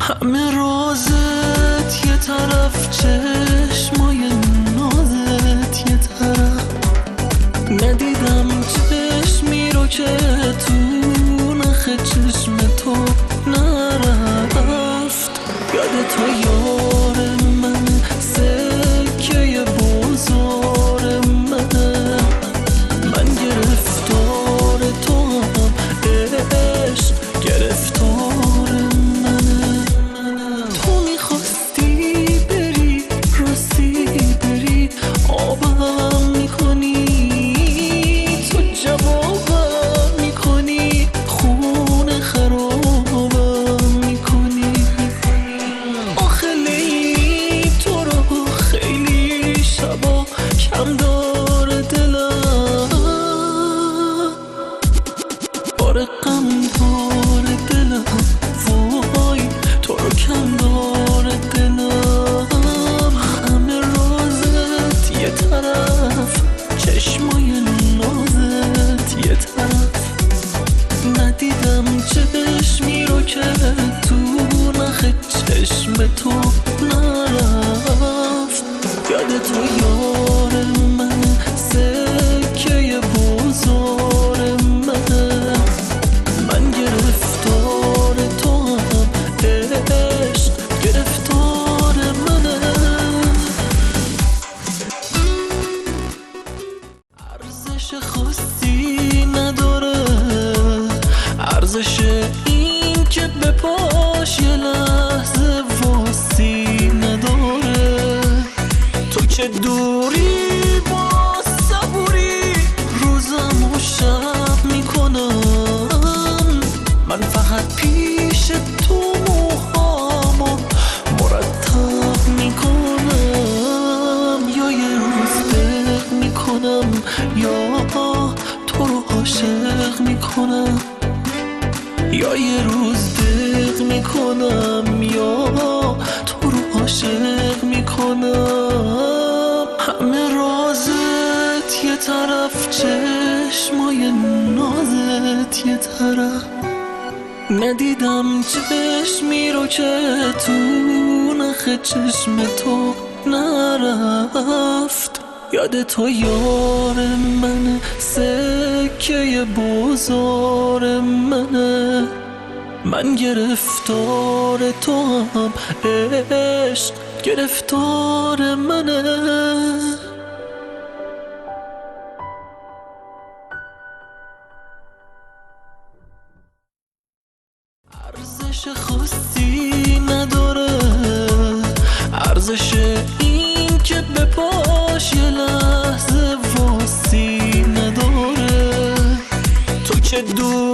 همه رازت یه طرف، چشمای نازت یه طرف. ندیدم چشمی رو که تو نخ چشم تو نرفت. یاد تو یار من، سکه بازار من گرفتار تو هم، عشق گرفتار منه. تو میخواستی بری، راستی بری، آبم میکنی، تو جوابم میکنی، خونه خرابم میکنی. آخه لیلی تو رو خیلی شبا کم داره دلم، بار غم داره دلم، وای تو رو کم داره دلم. همه رازت یه طرف، چشمای نازت یه طرف. ندیدم چشمی رو که تو نخ چشم تو نرفت. یاد تو یار من، سکه بازار من گرفتار تو هم، عشق گرفتار منه. ارزش خاصی نداره، ارزش این که به پاش یه لحظه واسی نداره. تو که دوری با صبوری، روزم و شب میکنم. من فقط پیش تو موهامو مرتب میکنم. یا یه روز دق میکنم، یا تو رو عاشق میکنم. یا یه روز دق میکنم، یا تو رو عاشق میکنم. همه رازت یه طرف، چشمای نازت یه طرف. ندیدم چشمی رو که تو نخ چشم تو نرفت. یاد تو یار من، سکه بازار من گرفتار تو هم، عشق گرفتار منه. ارزش خاصی نداره، ارزش این که به پاش یه لحظه واسی نداره. تو که دور